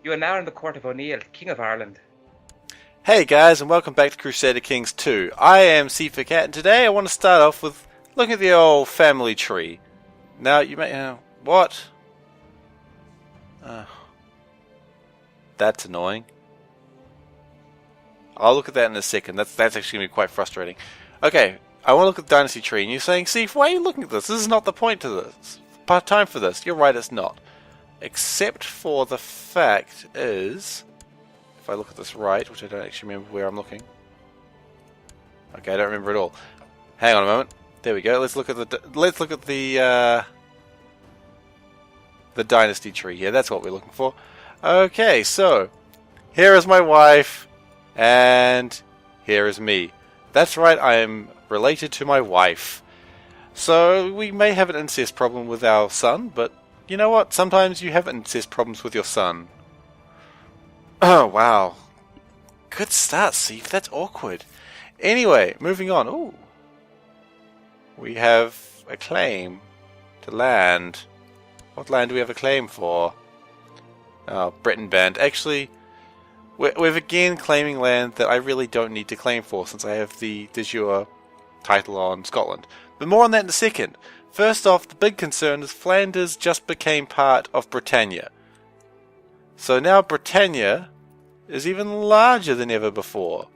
You are now in the court of O'Neill, King of Ireland. Hey guys, and welcome back to Crusader Kings 2. I am SeiferKatt, and today I want to start off with looking at the old family tree. Now, you may... what? That's annoying. I'll look at that in a second. That's actually going to be quite frustrating. Okay, I want to look at the dynasty tree, and you're saying, Seif, why are you looking at this? This is not the point to this. Time for this. You're right, it's not. Except for the fact is... if I look at this right, which I don't actually remember where I'm looking. Okay, I don't remember at all. Hang on a moment. There we go. Let's look at the dynasty tree here. That's what we're looking for. Okay, so here is my wife, and here is me. That's right. I am related to my wife. So we may have an incest problem with our son, but you know what? Sometimes you have incest problems with your son. Oh, wow. Good start, Seif. That's awkward. Anyway, moving on. Ooh. We have a claim to land. What land do we have a claim for? Oh, Breton Band. Actually, we're again claiming land that I really don't need to claim for since I have the de jure title on Scotland. But more on that in a second. First off, the big concern is Flanders just became part of Britannia. So now Britannia is even larger than ever before.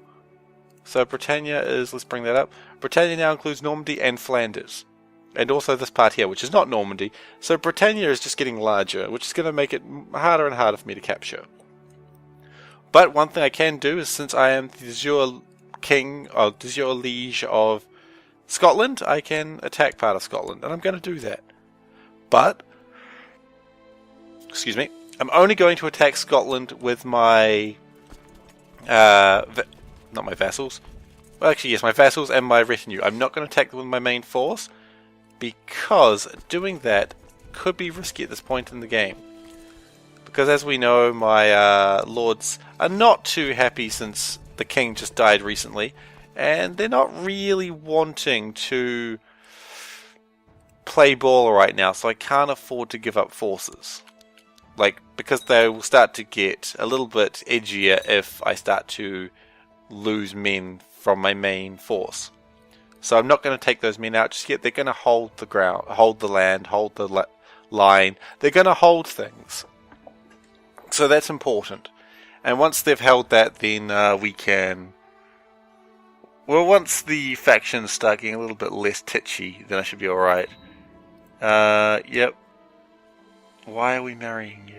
So Britannia is, let's bring that up, Britannia now includes Normandy and Flanders. And also this part here, which is not Normandy. So Britannia is just getting larger, which is going to make it harder and harder for me to capture. But one thing I can do is, since I am the de jure king, or de jure liege of Scotland, I can attack part of Scotland, and I'm going to do that. But, excuse me, I'm only going to attack Scotland with my, not my vassals. Well, actually, yes, my vassals and my retinue. I'm not going to attack them with my main force, because doing that could be risky at this point in the game. Because as we know, my lords are not too happy since the king just died recently, and they're not really wanting to play ball right now, so I can't afford to give up forces. Because they will start to get a little bit edgier if I start to lose men from my main force. So I'm not going to take those men out just yet. They're going to hold the ground, hold the land, hold the line. They're going to hold things. So that's important. And once they've held that, then we can... well, once the factions start getting a little bit less titchy, then I should be alright. Yep. Why are we marrying you?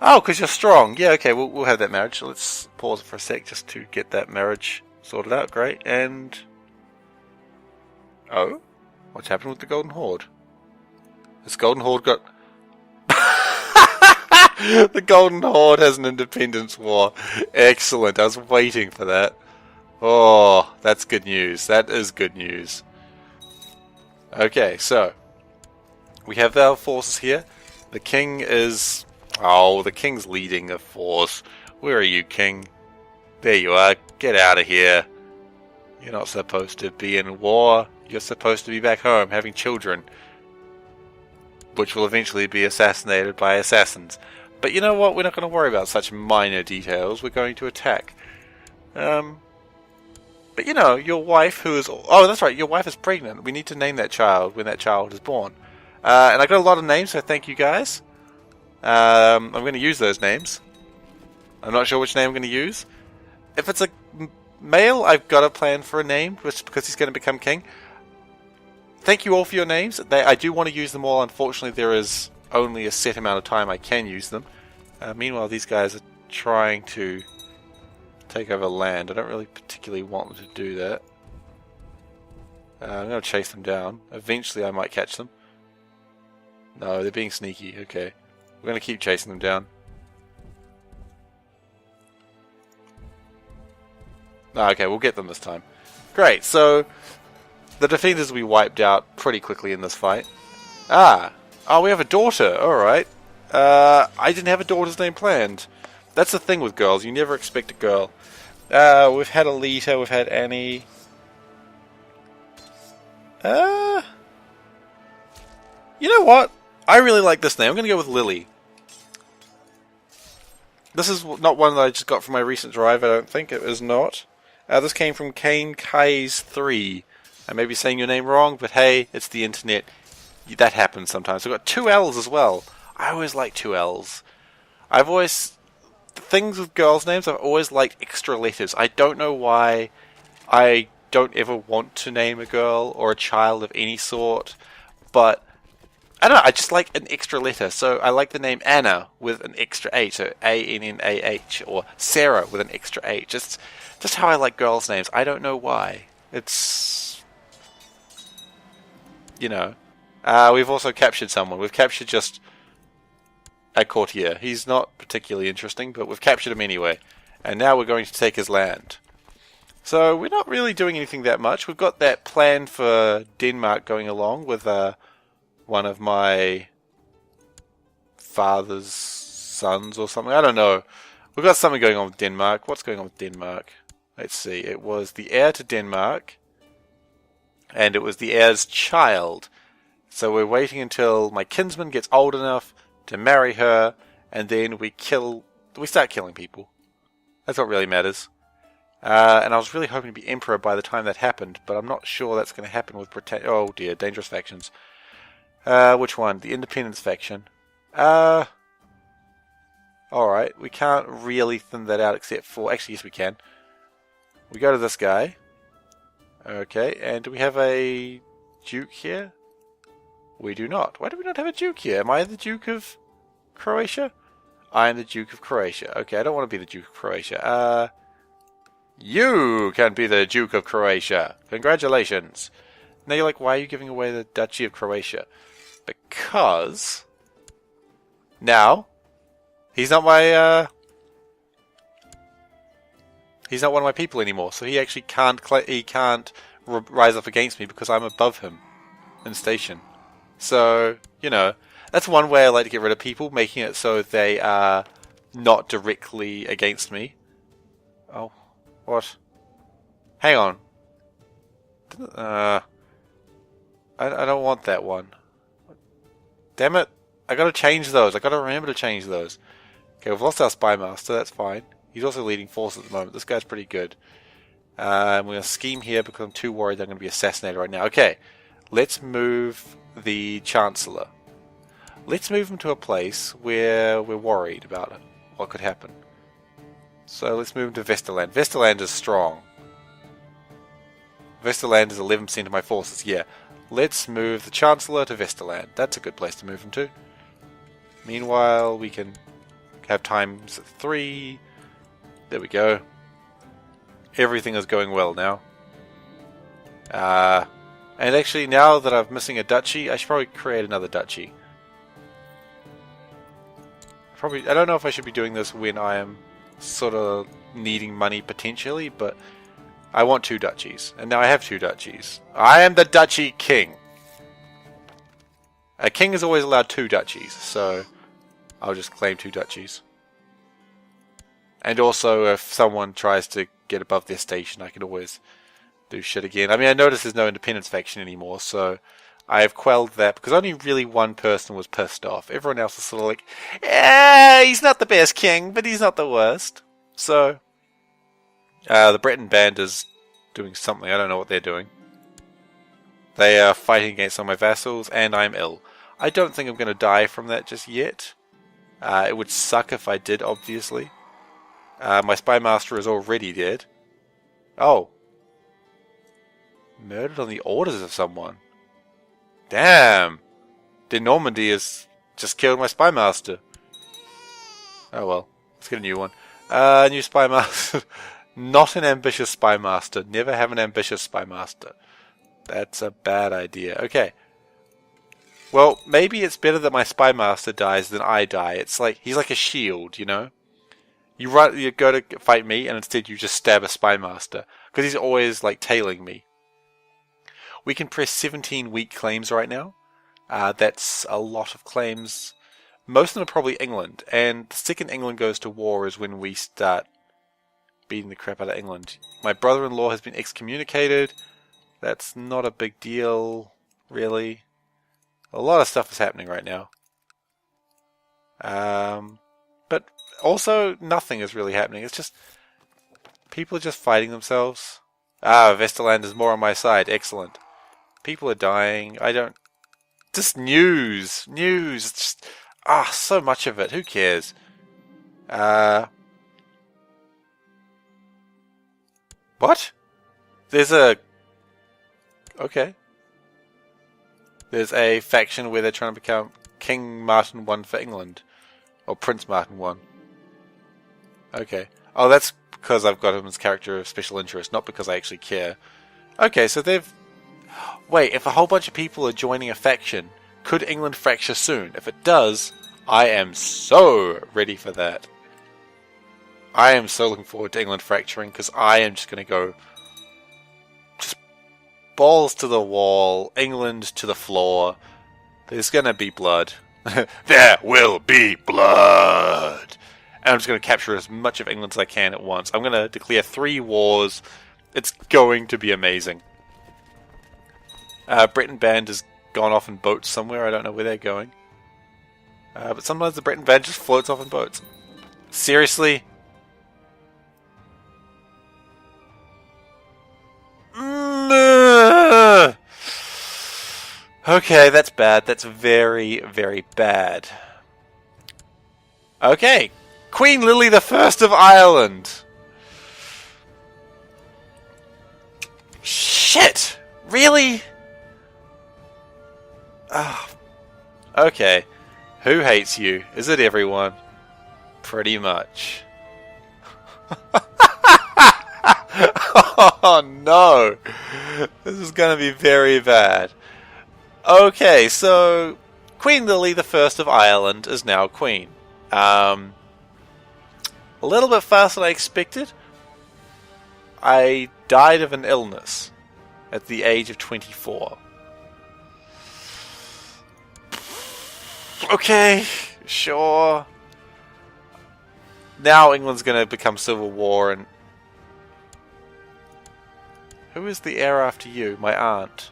Oh, because you're strong. Yeah, okay, we'll have that marriage. Let's pause for a sec just to get that marriage sorted out. Great. And... oh? What's happened with the Golden Horde? Has Golden Horde got... the Golden Horde has an independence war. Excellent. I was waiting for that. Oh, that's good news. That is good news. Okay, so... we have our forces here. The king is... oh, the king's leading a force. Where are you, king? There you are. Get out of here. You're not supposed to be in war. You're supposed to be back home having children. Which will eventually be assassinated by assassins. But you know what? We're not going to worry about such minor details. We're going to attack. But you know, your wife who is... oh, that's right. Your wife is pregnant. We need to name that child when that child is born. And I got a lot of names, so thank you guys. I'm going to use those names. I'm not sure which name I'm going to use. If it's a male, I've got a plan for a name, just because he's going to become king. Thank you all for your names. I do want to use them all. Unfortunately, there is only a set amount of time I can use them. Meanwhile, these guys are trying to take over land. I don't really particularly want them to do that. I'm going to chase them down. Eventually, I might catch them. No, they're being sneaky. Okay. We're going to keep chasing them down. Okay, we'll get them this time. Great, so the defenders will be wiped out pretty quickly in this fight. Oh, we have a daughter. Alright. I didn't have a daughter's name planned. That's the thing with girls. You never expect a girl. We've had Alita, we've had Annie. You know what? I really like this name. I'm going to go with Lily. This is not one that I just got from my recent drive, I don't think. It is not. This came from Kane Kais 3. I may be saying your name wrong, but hey, it's the internet. That happens sometimes. We've got 2 L's as well. I always like 2 L's. I've always... The things with girls' names, I've always liked extra letters. I don't know why I don't ever want to name a girl or a child of any sort, but... I don't know, I just like an extra letter. So I like the name Anna with an extra H, so A-N-N-A-H, or Sarah with an extra H. It's just how I like girls' names. I don't know why. It's... You know. We've also captured someone. We've captured just a courtier. He's not particularly interesting, but we've captured him anyway. And now we're going to take his land. So we're not really doing anything that much. We've got that plan for Denmark going along with... one of my father's sons or something. I don't know. We've got something going on with Denmark. What's going on with Denmark? Let's see. It was the heir to Denmark. And it was the heir's child. So we're waiting until my kinsman gets old enough to marry her. And then we start killing people. That's what really matters. And I was really hoping to be emperor by the time that happened. But I'm not sure that's going to happen with Britannia. Oh dear. Dangerous factions. Which one? The Independence faction. Alright, we can't really thin that out except for... Actually, yes we can. We go to this guy. Okay, and do we have a Duke here? We do not. Why do we not have a Duke here? Am I the Duke of Croatia? I am the Duke of Croatia. Okay, I don't want to be the Duke of Croatia. You can be the Duke of Croatia. Congratulations. Now you're like, why are you giving away the Duchy of Croatia? Because now he's not my he's not one of my people anymore, so he actually can't rise up against me because I'm above him in station. So, you know, that's one way I like to get rid of people, making it so they are not directly against me. Oh, what? Hang on. I don't want that one. Damn it. I gotta change those. I gotta remember to change those. Okay, we've lost our spy master. That's fine. He's also leading forces at the moment. This guy's pretty good. We're gonna scheme here because I'm too worried I'm gonna be assassinated right now. Okay, let's move the Chancellor. Let's move him to a place where we're worried about it. What could happen? So let's move him to Vesterland. Vesterland is strong. Vesterland is 11% of my forces. Yeah. Let's move the Chancellor to Vesterland. That's a good place to move him to. Meanwhile, we can have times 3. There we go. Everything is going well now. And actually, now that I'm missing a duchy, I should probably create another duchy. I don't know if I should be doing this when I am sort of needing money potentially, but I want 2 duchies, and now I have 2 duchies. I am the duchy king. A king is always allowed 2 duchies, so I'll just claim 2 duchies. And also, if someone tries to get above their station, I can always do shit again. I mean, I notice there's no independence faction anymore, so I have quelled that, because only really one person was pissed off. Everyone else was sort of like, he's not the best king, but he's not the worst. So... the Breton band is doing something. I don't know what they're doing. They are fighting against some of my vassals, and I'm ill. I don't think I'm going to die from that just yet. It would suck if I did, obviously. My spy master is already dead. Oh. Murdered on the orders of someone. Damn. De Normandy has just killed my spy master. Oh well. Let's get a new one. New spy master. Not an ambitious spy master. Never have an ambitious spy master. That's a bad idea. Okay. Well, maybe it's better that my spy master dies than I die. It's like he's like a shield, you know. You go to fight me, and instead you just stab a spy master because he's always like tailing me. We can press 17 weak claims right now. That's a lot of claims. Most of them are probably England, and the second England goes to war is when we start beating the crap out of England. My brother-in-law has been excommunicated. That's not a big deal, really. A lot of stuff is happening right now. But also nothing is really happening. It's just people are just fighting themselves. Ah, Vesterland is more on my side. Excellent. People are dying. I don't... Just news. News. It's just... so much of it. Who cares? What? There's a... Okay. There's a faction where they're trying to become King Martin 1 for England. Or Prince Martin 1. Okay. Oh, that's because I've got him as character of special interest, not because I actually care. Okay, so they've... Wait, if a whole bunch of people are joining a faction, could England fracture soon? If it does, I am so ready for that. I am so looking forward to England fracturing, because I am just going to go... Just balls to the wall, England to the floor. There's going to be blood. There will be blood! And I'm just going to capture as much of England as I can at once. I'm going to declare 3 wars. It's going to be amazing. Breton Band has gone off in boats somewhere. I don't know where they're going. But sometimes the Breton Band just floats off in boats. Seriously? Okay, that's bad. That's very, very bad. Okay. Queen Lily the First of Ireland. Shit! Really? Oh. Okay. Who hates you? Is it everyone? Pretty much. Oh no! This is gonna be very bad. Okay, so Queen Lily the First of Ireland is now queen. A little bit faster than I expected. I died of an illness at the age of 24. Okay, sure. Now England's going to become civil war, and who is the heir after you? My aunt.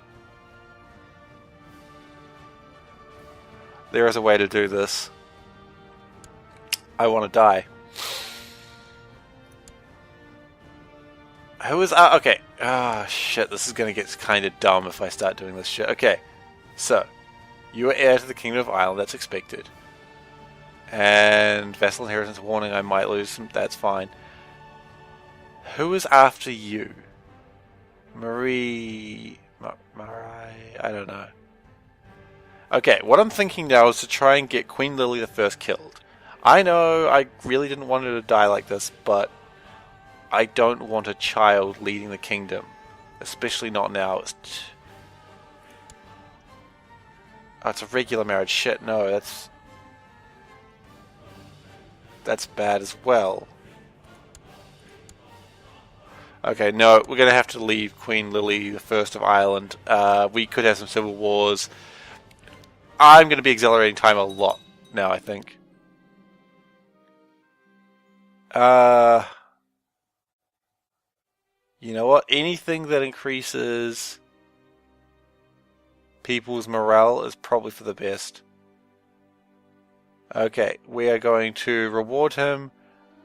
There is a way to do this. I want to die. Who is... okay. Shit. This is going to get kind of dumb if I start doing this shit. Okay. So, you are heir to the Kingdom of Ireland. That's expected. And vassal inheritance warning. I might lose some. That's fine. Who is after you? Marie... I don't know. Okay, what I'm thinking now is to try and get Queen Lily the First killed. I know I really didn't want her to die like this, but I don't want a child leading the kingdom. Especially not now. It's a regular marriage. Shit, no, that's bad as well. Okay, no, we're going to have to leave Queen Lily the First of Ireland. We could have some civil wars. I'm going to be accelerating time a lot now, I think. You know what? Anything that increases people's morale is probably for the best. Okay, we are going to reward him.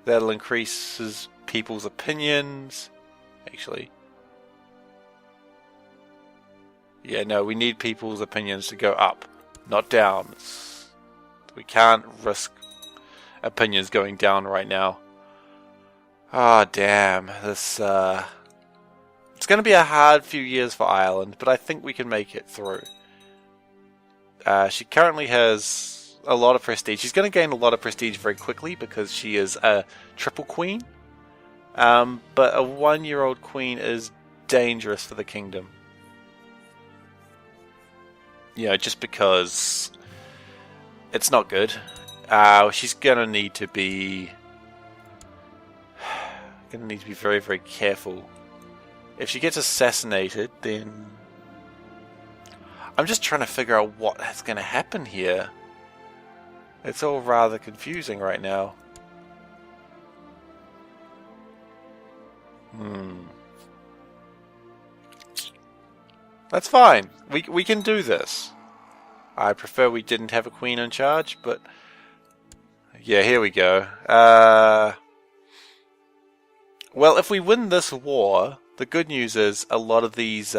That'll increase people's opinions. Actually. Yeah, no, we need people's opinions to go up, not down. We can't risk opinions going down right now. Ah, damn. This, it's going to be a hard few years for Ireland, but I think we can make it through. She currently has a lot of prestige. She's going to gain a lot of prestige very quickly because she is a triple queen. But a 1-year-old queen is dangerous for the kingdom. You know, just because it's not good. She's going to need to be very, very careful. If she gets assassinated, then I'm just trying to figure out what is going to happen here. It's all rather confusing right now. That's fine. We can do this. I prefer we didn't have a queen in charge, but Yeah, here we go. Well, if we win this war, the good news is a lot of these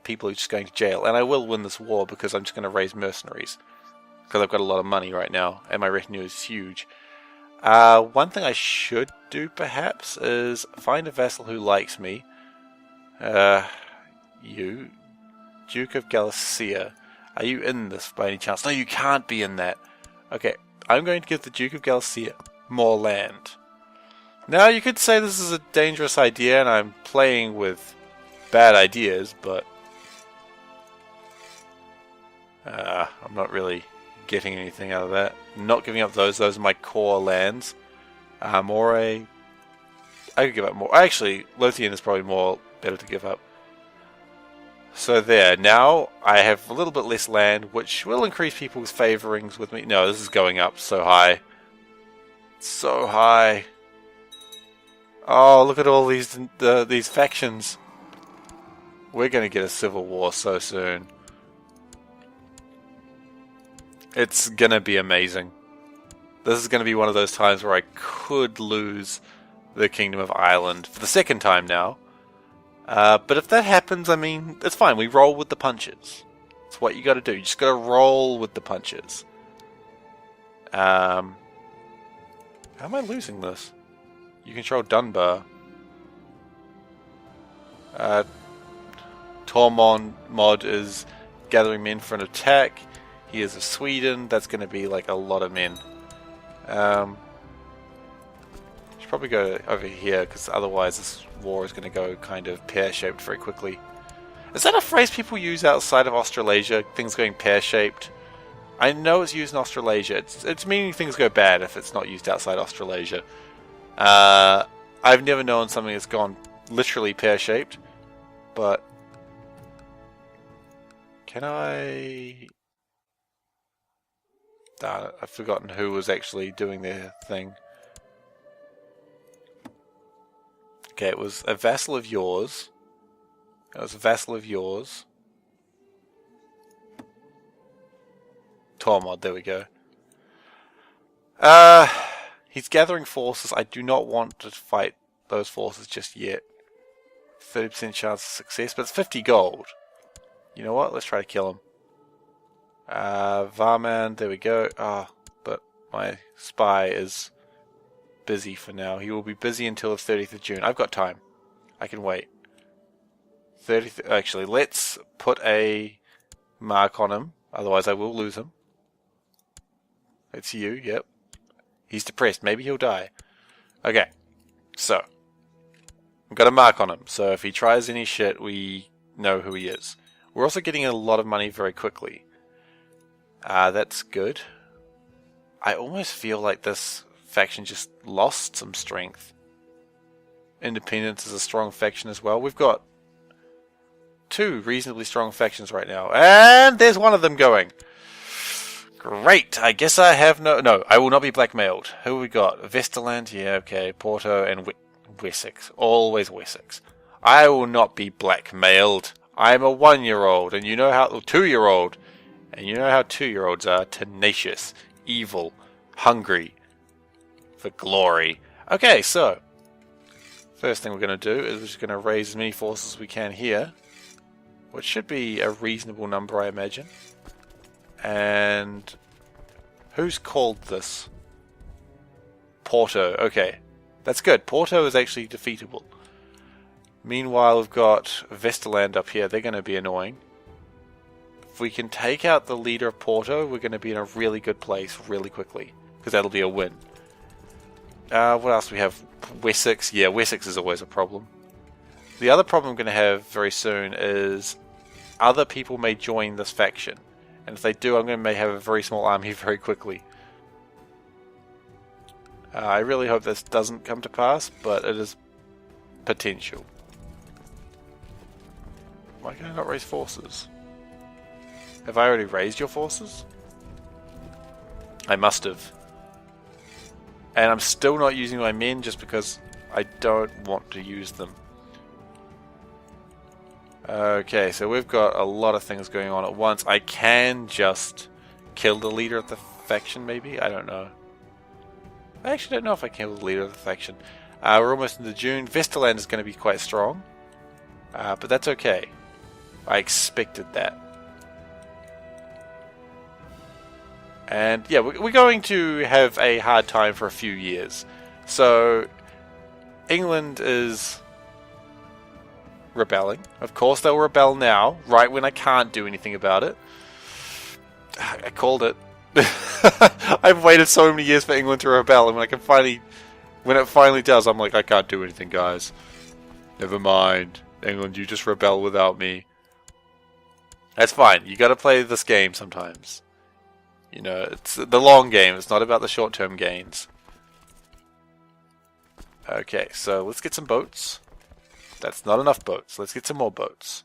people are just going to jail. And I will win this war because I'm just going to raise mercenaries. Because I've got a lot of money right now, and my retinue is huge. One thing I should do, perhaps, is find a vassal who likes me. You, Duke of Galicia. Are you in this by any chance? No, you can't be in that. Okay, I'm going to give the Duke of Galicia more land. Now, you could say this is a dangerous idea, and I'm playing with bad ideas, but I'm not really getting anything out of that. Not giving up those are my core lands. Moray, I could give up more. Actually, Lothian is probably more better to give up. So there, now I have a little bit less land, which will increase people's favorings with me. No, this is going up so high. So high. Oh, look at all these factions. We're going to get a civil war so soon. It's going to be amazing. This is going to be one of those times where I could lose the Kingdom of Ireland for the second time now. But if that happens, I mean, it's fine. We roll with the punches. It's what you got to do. You just got to roll with the punches. How am I losing this? You control Dunbar. Tormod Mod is gathering men for an attack. He is of Sweden. That's going to be like a lot of men. Should probably go over here because otherwise this war is going to go kind of pear-shaped very quickly. Is that a phrase people use outside of Australasia? Things going pear-shaped? I know it's used in Australasia. It's meaning things go bad if it's not used outside Australasia. I've never known something that's gone literally pear-shaped, but can I... Darn it, I've forgotten who was actually doing their thing. Okay, it was a vassal of yours. It was a vassal of yours. Tormod, there we go. He's gathering forces. I do not want to fight those forces just yet. 30% chance of success, but it's 50 gold. You know what? Let's try to kill him. Varman, there we go. But my spy is busy for now. He will be busy until the 30th of June. I've got time. I can wait. Actually, let's put a mark on him. Otherwise, I will lose him. It's you, yep. He's depressed. Maybe he'll die. Okay. So, I've got a mark on him. So if he tries any shit, we know who he is. We're also getting a lot of money very quickly. That's good. I almost feel like this faction just lost some strength. Independence is a strong faction as well. We've got two reasonably strong factions right now. And there's one of them going. Great. I guess I have no, I will not be blackmailed. Who have we got? Vesterland? Yeah, okay. Porto and Wessex. Always Wessex. I will not be blackmailed. I'm a 1-year-old, and you know how 2-year-old, and you know how 2-year-olds are: tenacious, evil, hungry for glory. Okay, so first thing we're going to do is we're just going to raise as many forces as we can here, which should be a reasonable number, I imagine. And who's called this? Porto. Okay, that's good. Porto is actually defeatable. Meanwhile, we've got Vesterland up here. They're going to be annoying. If we can take out the leader of Porto, we're going to be in a really good place really quickly, because that'll be a win. What else do we have? Wessex. Yeah, Wessex is always a problem. The other problem I'm going to have very soon is other people may join this faction. And if they do, I'm going to may have a very small army very quickly. I really hope this doesn't come to pass, but it is potential. Why can I not raise forces? Have I already raised your forces? I must have. And I'm still not using my men just because I don't want to use them. Okay, so we've got a lot of things going on at once. I can just kill the leader of the faction, maybe? I don't know. I actually don't know if I kill the leader of the faction. We're almost into June. Vesterland is going to be quite strong. But that's okay. I expected that. And yeah, we're going to have a hard time for a few years. So, England is rebelling. Of course they'll rebel now, right when I can't do anything about it. I called it. I've waited so many years for England to rebel, and when it finally does, I'm like, I can't do anything, guys. Never mind. England, you just rebel without me. That's fine. You gotta play this game sometimes. You know, it's the long game. It's not about the short-term gains. Okay, so let's get some boats. That's not enough boats. Let's get some more boats.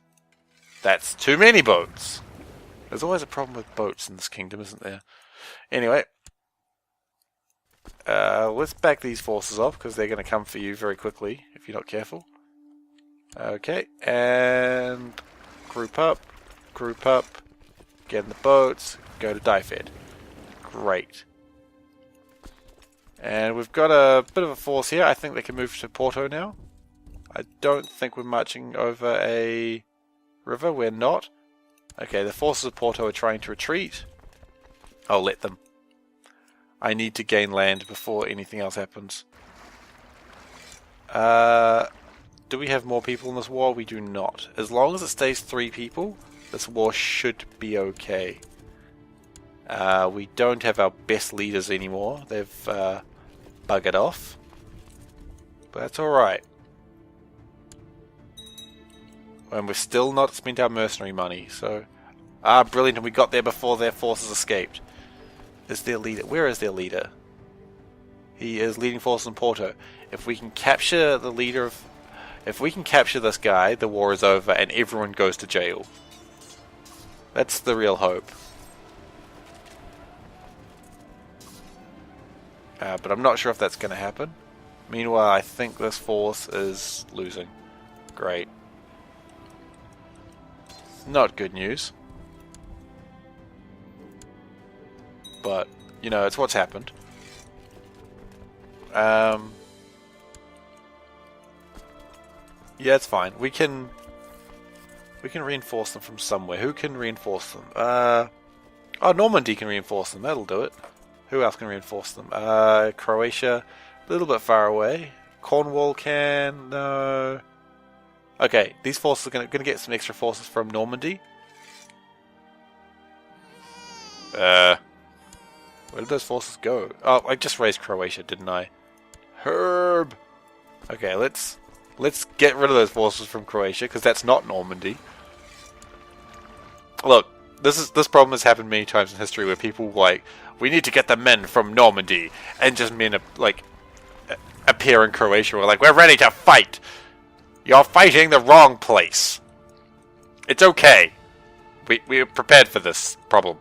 That's too many boats. There's always a problem with boats in this kingdom, isn't there? Anyway. Let's back these forces off, because they're going to come for you very quickly, if you're not careful. Okay, and group up, get in the boats, go to Dyfed. Great. And we've got a bit of a force here. I think they can move to Porto now. I don't think we're marching over a river. We're not. Okay, the forces of Porto are trying to retreat. I'll let them. I need to gain land before anything else happens. Do we have more people in this war? We do not. As long as it stays 3 people, this war should be okay. We don't have our best leaders anymore. They've buggered off. But that's alright. And we've still not spent our mercenary money, so... brilliant, and we got there before their forces escaped. Is their leader... Where is their leader? He is leading forces in Porto. If we can capture the leader of... If we can capture this guy, the war is over and everyone goes to jail. That's the real hope. But I'm not sure if that's going to happen. Meanwhile, I think this force is losing. Great. Not good news. But, you know, it's what's happened. Yeah, it's fine. We can reinforce them from somewhere. Who can reinforce them? Oh, Normandy can reinforce them. That'll do it. Who else can reinforce them? Croatia, a little bit far away. Cornwall can. No. Okay, these forces are going to get some extra forces from Normandy. Where did those forces go? Oh, I just raised Croatia, didn't I? Herb. Okay, let's get rid of those forces from Croatia, because that's not Normandy. Look, this problem has happened many times in history where people like, we need to get the men from Normandy, and just men like appear in Croatia. We're like, we're ready to fight. You're fighting the wrong place. It's okay. We're prepared for this problem.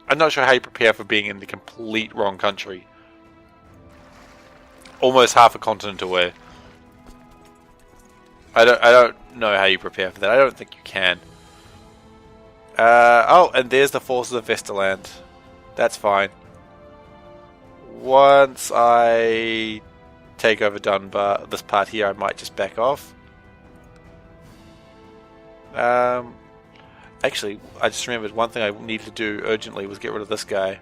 I'm not sure how you prepare for being in the complete wrong country. Almost half a continent away. I don't know how you prepare for that. I don't think you can. Oh, and there's the forces of Vesterland. That's fine. Once I take over Dunbar, this part here, I might just back off. Actually, I just remembered one thing I needed to do urgently was get rid of this guy.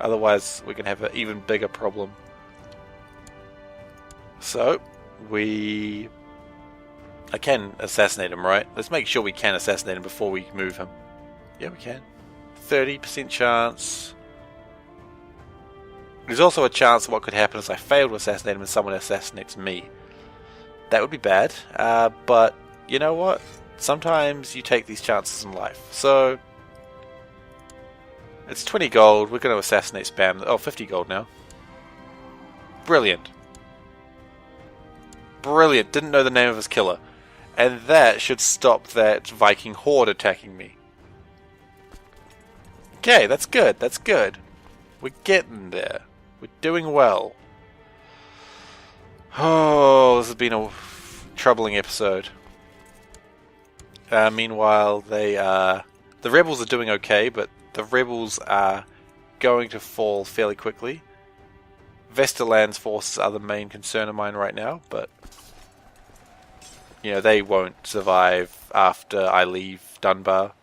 Otherwise, we can have an even bigger problem. So, I can assassinate him, right? Let's make sure we can assassinate him before we move him. Yeah, we can. 30% chance. There's also a chance of what could happen is I fail to assassinate him and someone assassinates me. That would be bad, but you know what? Sometimes you take these chances in life. So, it's 20 gold. We're going to assassinate Spam. Oh, 50 gold now. Brilliant. Brilliant. Didn't know the name of his killer. And that should stop that Viking horde attacking me. Okay, that's good. That's good. We're getting there. We're doing well. Oh, this has been a troubling episode. Meanwhile, the rebels are doing okay, but the rebels are going to fall fairly quickly. Vesterland's forces are the main concern of mine right now, but you know, they won't survive after I leave Dunbar.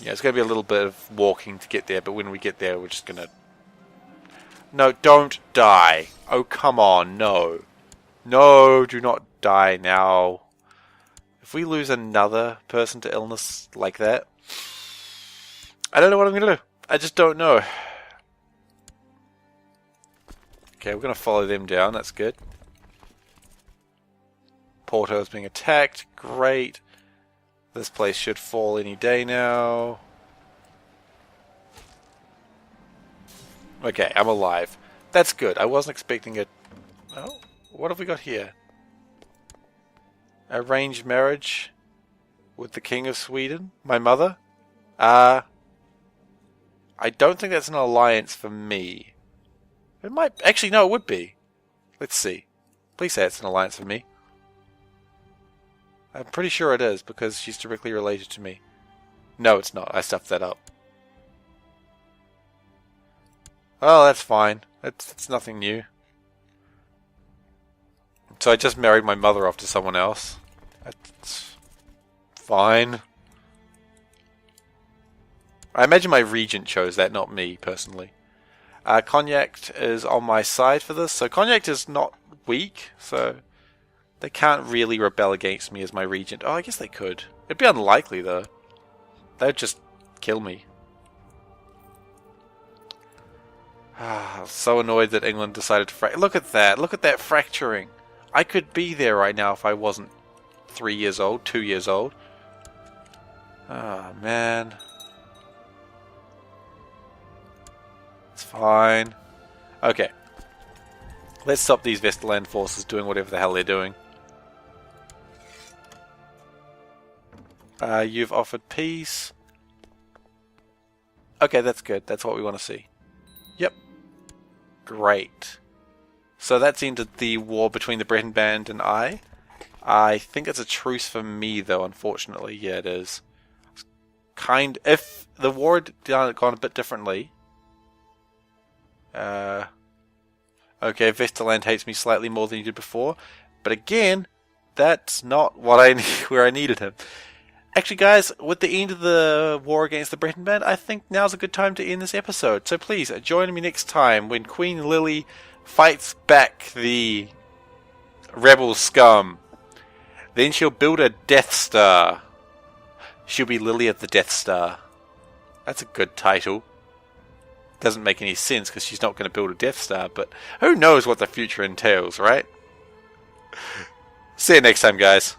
Yeah, it's going to be a little bit of walking to get there, but when we get there, we're just going to... No, don't die. Oh, come on, no. No, do not die now. If we lose another person to illness like that, I don't know what I'm going to do. I just don't know. Okay, we're going to follow them down. That's good. Porto is being attacked. Great. This place should fall any day now. Okay, I'm alive. That's good. I wasn't expecting it. Oh, what have we got here? Arranged marriage with the King of Sweden? My mother? I don't think that's an alliance for me. It might... Actually, no, it would be. Let's see. Please say it's an alliance for me. I'm pretty sure it is, because she's directly related to me. No, it's not. I stuffed that up. Oh, that's fine. It's nothing new. So I just married my mother off to someone else. That's fine. I imagine my regent chose that, not me, personally. Cognac is on my side for this. So Cognac is not weak, so they can't really rebel against me as my regent. Oh, I guess they could. It'd be unlikely, though. They'd just kill me. So annoyed that England decided to fracture. Look at that. Look at that fracturing. I could be there right now if I wasn't 3 years old, 2 years old. Oh, man. It's fine. Okay. Let's stop these Vesterland forces doing whatever the hell they're doing. You've offered peace. Okay, that's good. That's what we want to see. Yep. Great. So that's ended the war between the Breton Band and I. I think it's a truce for me, though, unfortunately. Yeah, it is. If the war had gone a bit differently... okay, Vesterland hates me slightly more than he did before. But again, that's not what where I needed him. Actually, guys, with the end of the war against the Breton Band, I think now's a good time to end this episode. So please, join me next time when Queen Lily fights back the rebel scum. Then she'll build a Death Star. She'll be Lily of the Death Star. That's a good title. Doesn't make any sense because she's not going to build a Death Star, but who knows what the future entails, right? See you next time, guys.